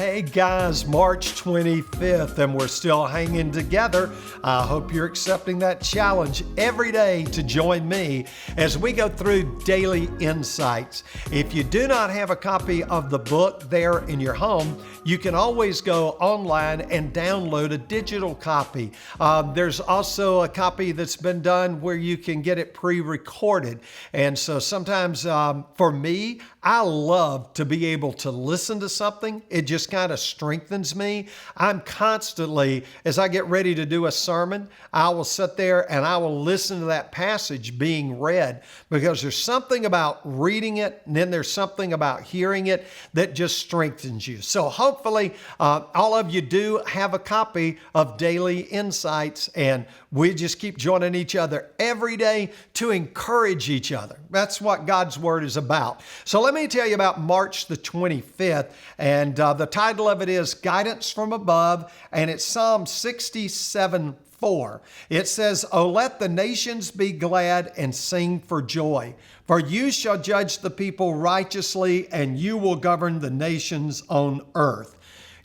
Hey guys, March 25th, and we're still hanging together. I hope you're accepting that challenge every day to join me as we go through daily insights. If you do not have a copy of the book there in your home, you can always go online and download a digital copy. There's also a copy that's been done where you can get it pre-recorded. And so sometimes for me, I love to be able to listen to something. It just kind of strengthens me. I'm constantly, as I get ready to do a sermon, I will sit there and I will listen to that passage being read, because there's something about reading it and then there's something about hearing it that just strengthens you. So hopefully all of you do have a copy of Daily Insights, and we just keep joining each other every day to encourage each other. That's what God's Word is about. So let me tell you about March the 25th, and the title of it is Guidance from Above, and it's Psalm 67:4. It says, "Oh, let the nations be glad and sing for joy, for you shall judge the people righteously, and you will govern the nations on earth."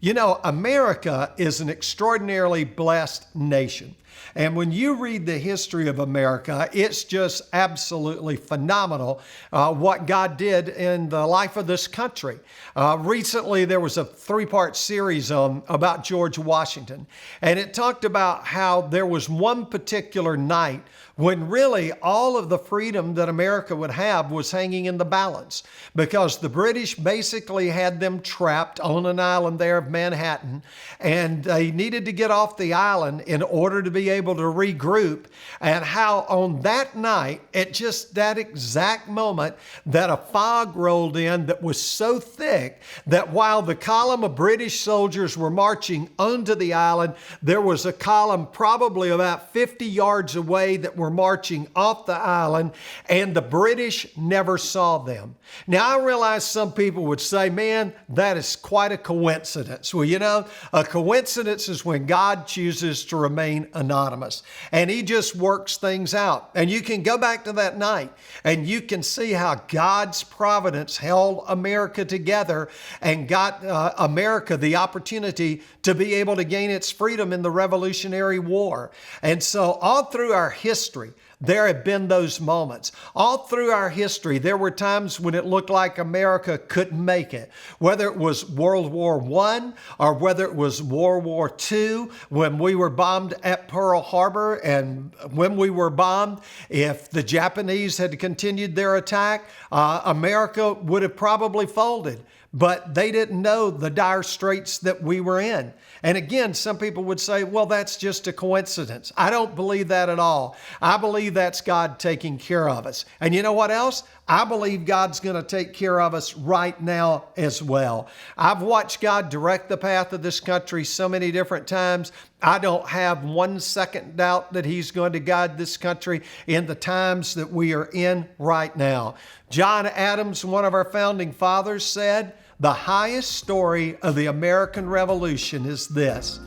You know, America is an extraordinarily blessed nation. And when you read the history of America, it's just absolutely phenomenal what God did in the life of this country. Recently, there was a 3-part series about George Washington, and it talked about how there was one particular night when really all of the freedom that America would have was hanging in the balance, because the British basically had them trapped on an island there of Manhattan, and they needed to get off the island in order to be able to regroup. And how on that night, at just that exact moment, that a fog rolled in that was so thick that while the column of British soldiers were marching onto the island, there was a column probably about 50 yards away that were marching off the island, and the British never saw them. Now, I realize some people would say, man, that is quite a coincidence. Well, you know, a coincidence is when God chooses to remain anonymous, and He just works things out. And you can go back to that night and you can see how God's providence held America together and got America the opportunity to be able to gain its freedom in the Revolutionary War. And so all through our history, there have been those moments. All through our history, there were times when it looked like America couldn't make it, whether it was World War I or whether it was World War II, when we were bombed at Pearl Harbor. And when we were bombed, if the Japanese had continued their attack, America would have probably folded. But they didn't know the dire straits that we were in. And again, some people would say, well, that's just a coincidence. I don't believe that at all. I believe that's God taking care of us. And you know what else? I believe God's going to take care of us right now as well. I've watched God direct the path of this country so many different times. I don't have 1 second doubt that He's going to guide this country in the times that we are in right now. John Adams, one of our founding fathers, said, "The highest story of the American Revolution is this: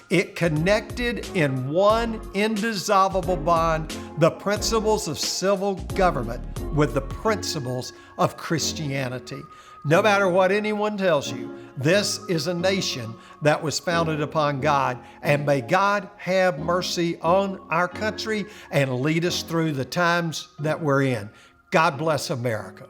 it connected in one indissoluble bond the principles of civil government with the principles of Christianity." No matter what anyone tells you, this is a nation that was founded upon God, and may God have mercy on our country and lead us through the times that we're in. God bless America.